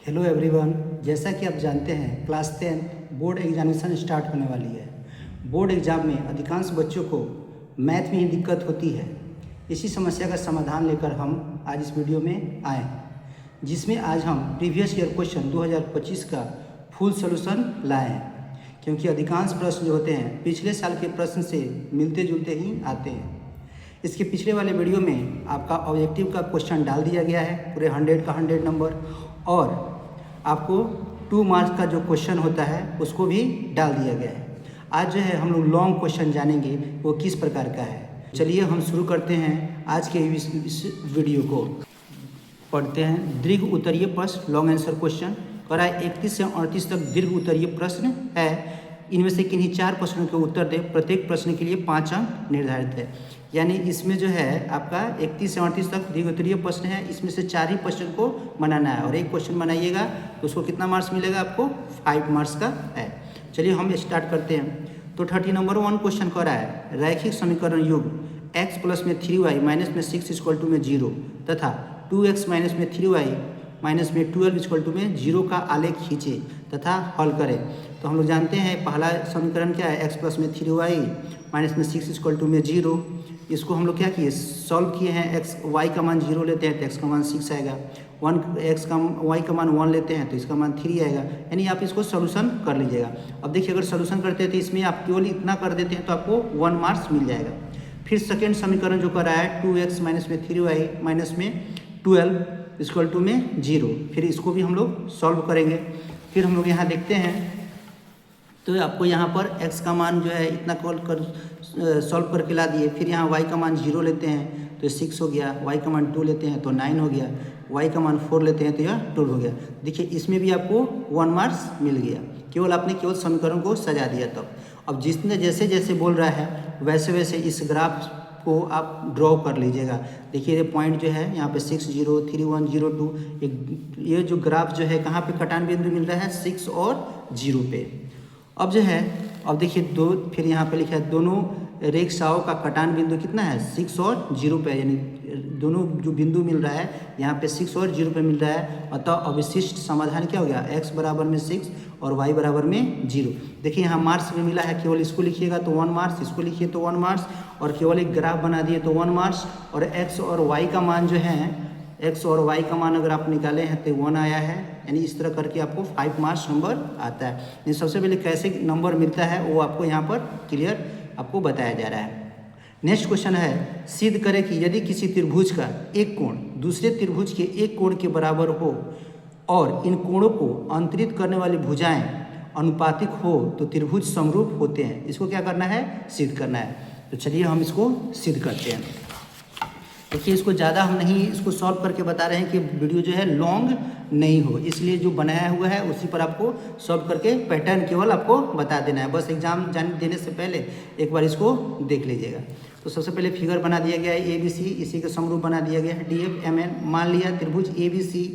Hello everyone, जैसा कि आप जानते हैं क्लास 10 बोर्ड एग्जामिनेशन स्टार्ट होने वाली है। बोर्ड एग्ज़ाम में अधिकांश बच्चों को मैथ में ही दिक्कत होती है। इसी समस्या का समाधान लेकर हम आज इस वीडियो में आए हैं, जिसमें आज हम प्रीवियस ईयर क्वेश्चन 2025 का फुल सोल्यूशन लाए हैं, क्योंकि अधिकांश प्रश्न जो होते हैं पिछले साल के प्रश्न से मिलते जुलते ही आते हैं। इसके पिछले वाले वीडियो में आपका ऑब्जेक्टिव का क्वेश्चन डाल दिया गया है, पूरे 100 का 100 नंबर, और आपको 2 मार्क्स का जो क्वेश्चन होता है उसको भी डाल दिया गया है। आज जो है हम लोग लॉन्ग क्वेश्चन जानेंगे वो किस प्रकार का है। चलिए हम शुरू करते हैं आज के इस वीडियो को। पढ़ते हैं। दीर्घ उत्तरीय प्रश्न, लॉन्ग आंसर क्वेश्चन। करा 31 से 38 तक दीर्घ उत्तरीय प्रश्न है। इनमें से किन्हीं 4 प्रश्नों के उत्तर दें। प्रत्येक प्रश्न के लिए 5 अंक निर्धारित है। यानी इसमें जो है आपका 31 से 38 तक दीर्घ उत्तरीय प्रश्न है। इसमें से 4 ही प्रश्न को बनाना है और एक क्वेश्चन बनाइएगा तो उसको कितना मार्क्स मिलेगा? आपको 5 मार्क्स का है। चलिए हम स्टार्ट करते हैं। तो 30 नंबर 1 क्वेश्चन कर रहा है, रैखिक समीकरण युग x प्लस में 3y माइनस में 6 इक्वल टू में 0 तथा 2x माइनस में 3y माइनस में 12 इक्वल टू में 0 का आलेख खींचे तथा हल करें। तो हम लोग जानते हैं पहला समीकरण क्या है, x प्लस में 3y माइनस में 6 इक्वल टू में 0। इसको हम लोग क्या किए, सॉल्व किए हैं। y का मान 0 लेते हैं तो x का मान 6 आएगा। y का मान 1 लेते हैं तो इसका मान 3 आएगा। यानी आप इसको सोल्यूशन कर लीजिएगा। अब देखिए, अगर सोल्यूशन करते हैं तो इसमें आप केवल इतना कर देते हैं तो आपको 1 मार्क्स मिल जाएगा। फिर सेकेंड समीकरण जो कर रहा है 2x माइनस में 3y माइनस में 12 इक्वल टू में 0, फिर इसको भी हम लोग सॉल्व करेंगे। फिर हम लोग यहाँ देखते हैं तो आपको यहाँ पर x का मान जो है इतना सॉल्व करके ला दिए। फिर यहाँ y का मान 0 लेते हैं तो 6 हो गया, y का मान 2 लेते हैं तो 9 हो गया, y का मान 4 लेते हैं तो यह 12 हो गया। देखिए इसमें भी आपको 1 मार्क्स मिल गया, केवल आपने केवल समीकरण को सजा दिया तब। अब जिसने जैसे जैसे बोल रहा है वैसे वैसे इस ग्राफ को आप ड्रॉ कर लीजिएगा। देखिए ये पॉइंट जो है यहाँ पे 6 0 3 1 0 2, ये जो ग्राफ जो है कहाँ पे कटान बिंदु मिल रहा है, 6 और 0 पे। अब जो है अब देखिए फिर यहाँ पे लिखा है दोनों रेखाओं का कटान बिंदु कितना है, 6 और 0 पे। यानी दोनों जो बिंदु मिल रहा है यहाँ पे 6 और 0 पे मिल रहा है। अतः अवशिष्ट समाधान क्या हो गया, x बराबर में 6 और y बराबर में 0। देखिए यहाँ मार्क्स में मिला है, केवल इसको लिखिएगा तो 1 मार्क्स, इसको लिखिए तो 1 मार्क्स, और केवल एक ग्राफ बना दिए तो 1 मार्क्स। और x और y का मान जो है, x और y का मान अगर आप निकाले हैं तो 1 आया है। यानी इस तरह करके आपको 5 मार्क्स नंबर आता है। यानी सबसे पहले कैसे नंबर मिलता है वो आपको यहाँ पर क्लियर आपको बताया जा रहा है। नेक्स्ट क्वेश्चन है, सिद्ध करें कि यदि किसी त्रिभुज का एक कोण दूसरे त्रिभुज के एक कोण के बराबर हो और इन कोणों को अंतरित करने वाली भुजाएं अनुपातिक हो तो त्रिभुज समरूप होते हैं। इसको क्या करना है, सिद्ध करना है। तो चलिए हम इसको सिद्ध करते हैं। देखिए इसको ज़्यादा हम नहीं इसको सॉल्व करके बता रहे हैं कि वीडियो जो है लॉन्ग नहीं हो, इसलिए जो बनाया हुआ है उसी पर आपको सॉल्व करके पैटर्न केवल आपको बता देना है। बस एग्जाम देने से पहले एक बार इसको देख लीजिएगा। तो सबसे पहले फिगर बना दिया गया है ABC, इसी के समरूप बना दिया गया है DF MN। मान लिया त्रिभुज ABC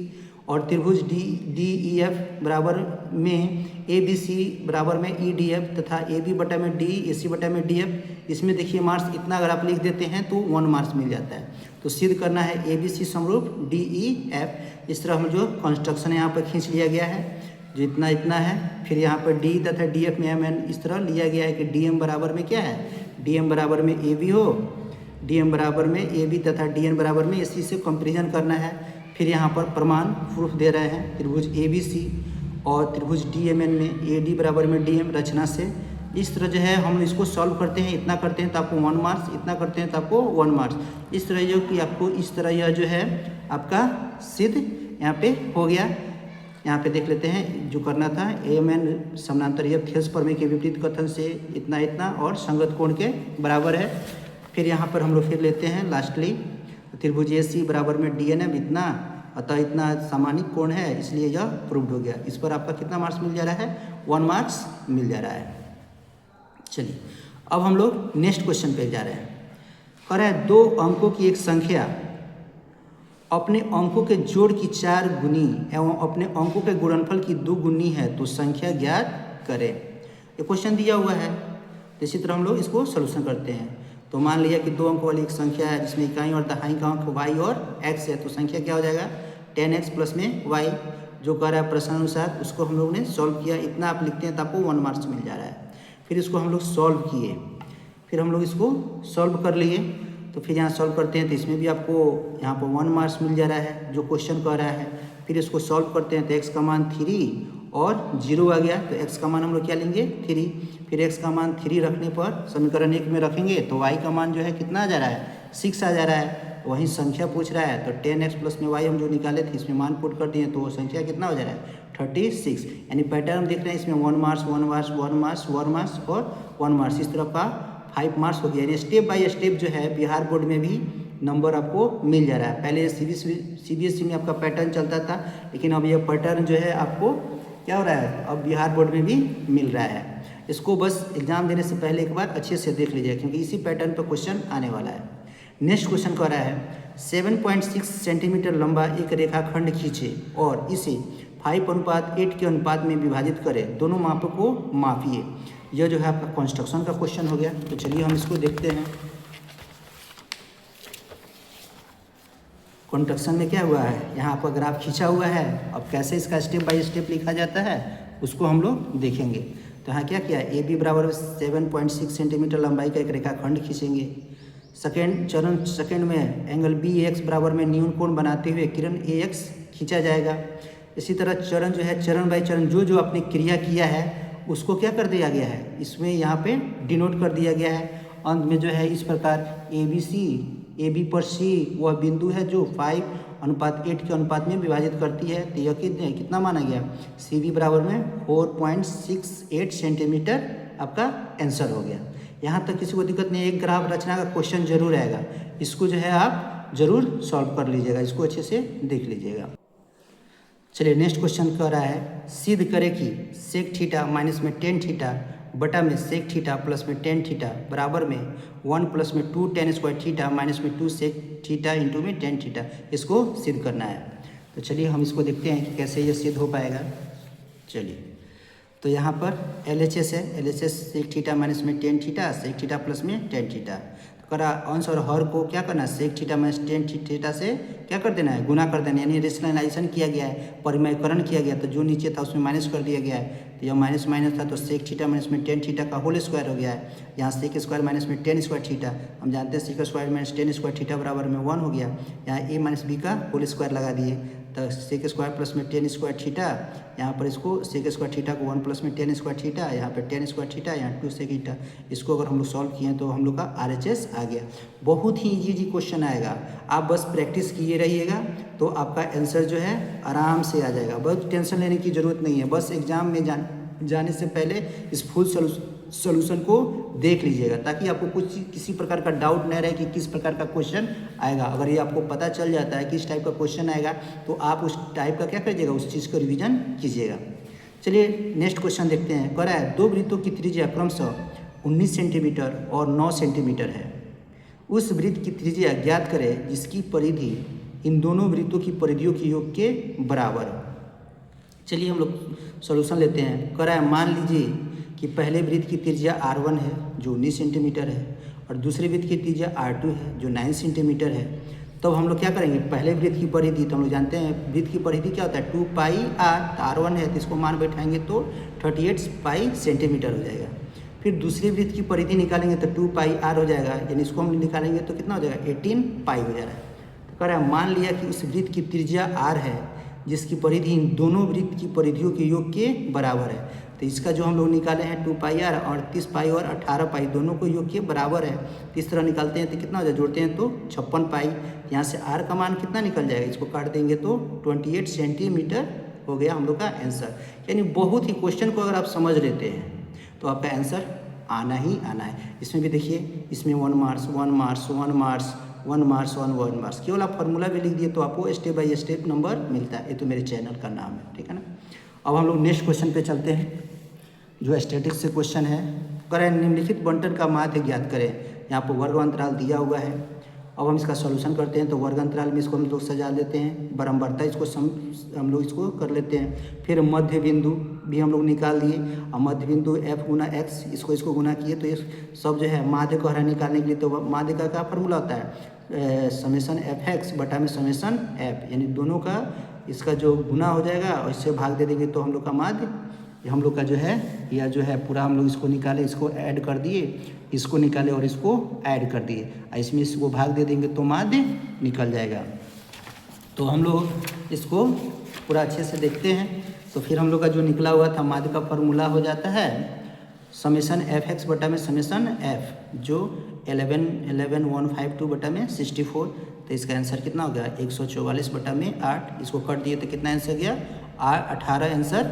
और त्रिभुज DEF बराबर में ABC बराबर में EDF तथा AB बटा में D AC बटा में DF। इसमें देखिए मार्क्स इतना अगर आप लिख देते हैं तो 1 मार्क्स मिल जाता है। तो सिद्ध करना है ABC समरूप DEF। इस तरह हम जो कंस्ट्रक्शन यहाँ पर खींच लिया गया है जो इतना इतना है। फिर यहाँ पर D तथा DF में MN इस तरह लिया गया है कि DM बराबर में क्या है, DM बराबर में AB हो, DM बराबर में AB तथा DN बराबर में AC से कंपेरिजन करना है। फिर यहाँ पर प्रमाण प्रूफ दे रहे हैं त्रिभुज ABC और त्रिभुज DMN में AD बराबर में DM रचना से। इस तरह जो है हम इसको सॉल्व करते हैं, इतना करते हैं तो आपको 1 मार्क्स, इतना करते हैं तो आपको 1 मार्क्स। इस तरह जो कि आपको इस तरह यह जो है आपका सिद्ध यहाँ पे हो गया। यहाँ पे देख लेते हैं जो करना था, AMN समानांतर यह थेल्स प्रमेय के विपरीत कथन से इतना इतना और संगत कोण के बराबर है। फिर यहाँ पर हम लोग फिर लेते हैं लास्टली त्रिभुज AC बराबर में DNM इतना, अतः इतना सामान्यिक कोण है इसलिए यह प्रूव्ड हो गया। इस पर आपका कितना मार्क्स मिल जा रहा है, 1 मार्क्स मिल जा रहा है। चलिए अब हम लोग नेक्स्ट क्वेश्चन पे जा रहे हैं। कह रहा है 2 अंकों की एक संख्या अपने अंकों के जोड़ की 4 गुनी एवं अपने अंकों के गुणनफल की 2 गुनी है तो संख्या ज्ञात करें। ये क्वेश्चन दिया हुआ है। तो इसी तरह हम लोग इसको सोल्यूशन करते हैं। तो मान लिया कि 2 अंकों वाली एक संख्या है जिसमें इकाई और दहाई का अंक y और x है। तो संख्या क्या हो जाएगा, 10x प्लस में y जो कह रहा है प्रश्नानुसार उसको हम लोग ने सॉल्व किया, इतना आप लिखते हैं तो आपको 1 मार्क्स मिल जा रहा है। फिर इसको हम लोग सॉल्व किए, फिर हम लोग इसको सॉल्व कर लिए, तो फिर यहाँ सॉल्व करते हैं तो इसमें भी आपको यहाँ पर 1 मार्क्स मिल जा रहा है जो क्वेश्चन कह रहा है। फिर इसको सॉल्व करते हैं तो x का मान 3 और 0 आ गया, तो x का मान हम लोग क्या लेंगे 3। फिर x का मान 3 रखने पर समीकरण 1 में रखेंगे तो y का मान जो है कितना आ जा रहा है 6 आ जा रहा है। वहीं संख्या पूछ रहा है तो 10x प्लस में y हम जो निकाले थे इसमें मान पुट कर दिए तो वो संख्या कितना हो जा रहा है 36। यानी पैटर्न देख रहे हैं इसमें 1 मार्क्स 1 मार्क्स 1 मार्क्स 1 मार्क्स और 1 मार्क्स, इस तरह का 5 मार्क्स हो गया। यानी स्टेप बाय स्टेप जो है बिहार बोर्ड में भी नंबर आपको मिल जा रहा है। पहले CBSE में आपका पैटर्न चलता था, लेकिन अब यह पैटर्न जो है आपको क्या हो रहा है अब बिहार बोर्ड में भी मिल रहा है। इसको बस एग्जाम देने से पहले एक बार अच्छे से देख लीजिए क्योंकि इसी पैटर्न पर क्वेश्चन आने वाला है। नेक्स्ट क्वेश्चन कह रहा है 7.6 सेंटीमीटर लंबा एक रेखाखंड खींचे और इसे 5:8 के अनुपात में विभाजित करें, दोनों मापों को मापिए। यह जो है आपका कंस्ट्रक्शन का क्वेश्चन हो गया। तो चलिए हम इसको देखते हैं। कंस्ट्रक्शन में क्या हुआ है, यहाँ आपका ग्राफ खींचा हुआ है। अब कैसे इसका स्टेप बाय स्टेप लिखा जाता है उसको हम लोग देखेंगे। तो यहाँ क्या किया, AB बराबर 7.6 सेंटीमीटर लंबाई का एक रेखाखंड खींचेंगे। सेकेंड में एंगल BAX बराबर में न्यून कोण बनाते हुए किरण AX खींचा जाएगा। इसी तरह चरण जो है चरण बाई चरण जो आपने क्रिया किया है उसको क्या कर दिया गया है, इसमें यहाँ पे डिनोट कर दिया गया है। अंत में जो है इस प्रकार AB पर C वह बिंदु है जो 5:8 के अनुपात में विभाजित करती है। तो यह कितना माना गया, CB बराबर में 4.68 सेंटीमीटर आपका आंसर हो गया। यहाँ तक किसी को दिक्कत नहीं है। एक ग्राफ रचना का क्वेश्चन जरूर आएगा, इसको जो है आप जरूर सॉल्व कर लीजिएगा, इसको अच्छे से देख लीजिएगा। चलिए नेक्स्ट क्वेश्चन कह रहा है सिद्ध करें कि सेक थीटा माइनस में टेन थीटा बटा में सेक थीटा प्लस में टेन थीटा बराबर में 1 प्लस में 2 टेन स्क्वायर थीटा माइनस में 2 सेक थीटा इंटू में टेन थीटा, इसको सिद्ध करना है। तो चलिए हम इसको देखते हैं कि कैसे ये सिद्ध हो पाएगा। चलिए तो यहाँ पर LHS है, LHS सेक थीटा माइनस में tan theta sec theta plus में टेन थीटा। तो करा अंश और हर को क्या करना है, sec theta minus tan theta से क्या कर देना है, गुना कर देना है। यानी रेशनलाइजेशन किया गया है, परिमयकरण किया गया, तो जो नीचे था उसमें माइनस कर दिया गया है। तो यह माइनस माइनस था तो सेक थीटा माइनस में टेन थीटा का होल स्क्वायर हो गया है। यहाँ सेक स्क्वायर माइनस में टेन स्क्वायर थीटा, हम जानते हैं sec square minus tan square theta बराबर में 1 हो गया। यहाँ A माइनस B का होल स्क्वायर लगा दिए तो सेक स्क्वायर प्लस में टेन स्क्वायर थीटा, यहाँ पर इसको सेक स्क्वायर थीटा को 1 प्लस में टेन स्क्वायर थीटा, यहाँ पर टेन स्क्वायर थीटा, यहाँ 2 सेक थीटा। इसको अगर हम लोग सॉल्व किए तो हम लोग का RHS आ गया। बहुत ही इजी क्वेश्चन आएगा, आप बस प्रैक्टिस किए रहिएगा तो आपका आंसर जो है आराम से आ जाएगा। बहुत टेंशन लेने की ज़रूरत नहीं है, बस एग्जाम में जाने से पहले इस फुल सोल्यूशन को देख लीजिएगा ताकि आपको कुछ किसी प्रकार का डाउट नहीं रहे कि किस प्रकार का क्वेश्चन आएगा। अगर ये आपको पता चल जाता है किस टाइप का क्वेश्चन आएगा तो आप उस टाइप का क्या करिएगा, उस चीज़ को रिवीजन कीजिएगा। चलिए नेक्स्ट क्वेश्चन देखते हैं। कह रहा है 2 वृत्तों की त्रिज्या क्रमशः 19 सेंटीमीटर और 9 सेंटीमीटर है। उस वृत्त की त्रिज्या ज्ञात करें जिसकी परिधि इन दोनों वृत्तों की परिधियों के योग के बराबर है। चलिए हम लोग सॉल्यूशन लेते हैं। कह रहा है मान लीजिए कि पहले वृत्त की त्रिज्या R1 है जो 19 सेंटीमीटर है और दूसरे वृत्त की त्रिज्या R2 है जो 9 सेंटीमीटर है। तब हम लोग क्या करेंगे, पहले वृत्त की परिधि, तो हम लोग जानते हैं वृत्त की परिधि क्या होता है 2 पाई r, तो R1 है तो इसको मान बैठाएंगे तो 38 पाई सेंटीमीटर हो जाएगा। फिर दूसरे वृत्त की परिधि निकालेंगे तो 2 पाई r हो जाएगा, यानी इसको हम निकालेंगे तो कितना हो जाएगा 18 पाई हो जा रहा है। तो कह रहा है मान लिया कि उस वृत्त की त्रिज्या r है जिसकी परिधि इन दोनों वृत्त की परिधियों के योग के बराबर है। तो इसका जो हम लोग निकाले हैं 2 पाई r और 30 पाई और 18 पाई दोनों को योग के बराबर है। तो इस तरह निकालते हैं तो कितना हो जाए, जोड़ते हैं तो 56 पाई। यहाँ से r का मान कितना निकल जाएगा, इसको काट देंगे तो 28 सेंटीमीटर हो गया हम लोग का आंसर। यानी बहुत ही क्वेश्चन को अगर आप समझ लेते हैं तो आपका आंसर आना ही आना है। इसमें भी देखिए, इसमें 1 marks 1 marks 1 marks 1 marks 1 marks, केवल आप फार्मूला भी लिख दिए तो आपको स्टेप बाय स्टेप नंबर मिलता है। ये तो मेरे चैनल का नाम है, ठीक है ना। अब हम लोग नेक्स्ट क्वेश्चन पे चलते हैं जो स्टैटिक्स से क्वेश्चन है। करें निम्नलिखित बंटन का माध्य ज्ञात करें। यहाँ पर वर्ग अंतराल दिया हुआ है। अब हम इसका सॉल्यूशन करते हैं तो वर्ग अंतराल में इसको हम लोग सजा देते हैं, बराबरता इसको हम लोग इसको कर लेते हैं। फिर मध्य बिंदु भी हम लोग निकाल दिए और मध्य बिंदु f गुना x, इसको गुना किए तो ये सब जो है माध्य को हरा निकालने के लिए तो माध्य का क्या फार्मूला होता है, समेसन f x बटा में समेसन f, यानी दोनों का इसका जो गुना हो जाएगा और इससे भाग दे देंगे तो हम लोग का माध्य, हम लोग का जो है यह जो है पूरा हम लोग इसको निकाले, इसको ऐड कर दिए, इसको निकाले और इसको ऐड कर दिए, इसमें इसको भाग दे देंगे तो माध्य निकल जाएगा। तो हम लोग इसको पूरा अच्छे से देखते हैं। तो फिर हम लोग का जो निकला हुआ था माध्य का फॉर्मूला हो जाता है समेसन एफ एक्स बटा में समेसन एफ, जो 11,152 बटा में 64। तो इसका आंसर कितना हो गया 144 बटा में 8। इसको कट दिए तो कितना आंसर गया 18 आंसर,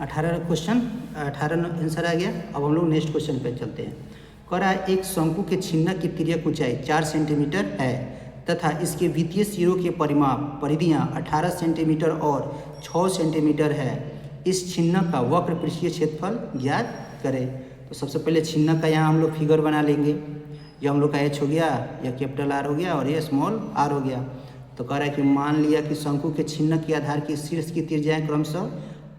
18 क्वेश्चन 18 आंसर आ गया। अब हम लोग नेक्स्ट क्वेश्चन पे चलते हैं। कह रहा है एक शंकु के छिन्नक की तिर्यक ऊंचाई 4 सेंटीमीटर है तथा इसके वित्तीय सिरों के परिधियाँ 18 सेंटीमीटर और 6 सेंटीमीटर है। इस छिन्नक का वक्र पृष्ठीय क्षेत्रफल ज्ञात करें। तो सबसे पहले छिन्नक का यहाँ हम लोग फिगर बना लेंगे। ये हम लोग का एच हो गया, या कैपिटल आर हो गया और ये स्मॉल आर हो गया। तो कह रहा है कि मान लिया कि शंकु के छिन्नक के आधार की शीर्ष की त्रिज्याएं क्रमशः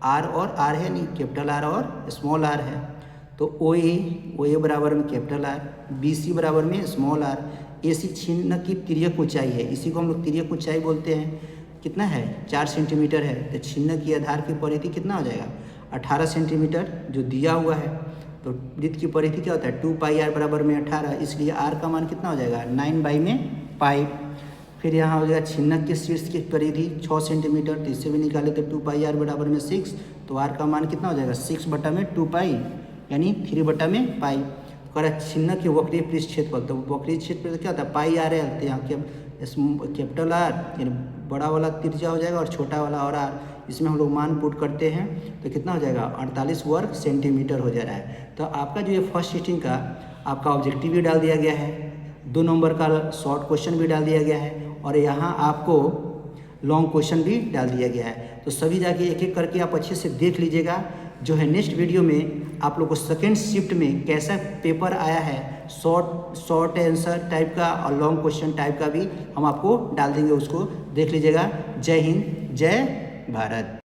आर और आर है, नहीं कैपिटल आर और स्मॉल आर है। तो ओ ए बराबर में कैपिटल आर, बी सी बराबर में स्मॉल आर, ए सी छिन्नक की तिर्यक ऊंचाई है, इसी को हम लोग तिर्यक ऊंचाई बोलते हैं। कितना है 4 सेंटीमीटर है। तो छिन्नक की आधार की परिधि कितना हो जाएगा 18 सेंटीमीटर जो दिया हुआ है। तो वृत्त की परिधि क्या होता है 2 पाई आर बराबर में 18, इसलिए आर का मान कितना हो जाएगा 9 बाई में पाई। फिर यहाँ हो जाएगा छिन्नक के शीर्ष की परिधि 6 सेंटीमीटर, तो इससे भी निकाले तो 2 पाई आर बराबर में 6, तो आर का मान कितना हो जाएगा 6 बटा में 2 पाई यानी 3 बटा में पाई। कह रहा छिन्नक के वक्रीय पृष्ठ क्षेत्रफल, तो वक्रीय क्षेत्रफल क्या होता है पाई आर है, तो यहाँ कैपिटल आर यानी बड़ा वाला त्रिज्या हो जाएगा और छोटा वाला और आर, इसमें हम लोग मान पुट करते हैं तो कितना हो जाएगा 48 वर्ग सेंटीमीटर हो जा रहा है। तो आपका जो ये फर्स्ट सीटिंग का आपका ऑब्जेक्टिव भी डाल दिया गया है, 2 नंबर का शॉर्ट क्वेश्चन भी डाल दिया गया है और यहाँ आपको लॉन्ग क्वेश्चन भी डाल दिया गया है। तो सभी जाके एक एक करके आप अच्छे से देख लीजिएगा। जो है नेक्स्ट वीडियो में आप लोग को सेकेंड शिफ्ट में कैसा पेपर आया है, शॉर्ट आंसर टाइप का और लॉन्ग क्वेश्चन टाइप का भी हम आपको डाल देंगे, उसको देख लीजिएगा। जय हिंद, जय भारत।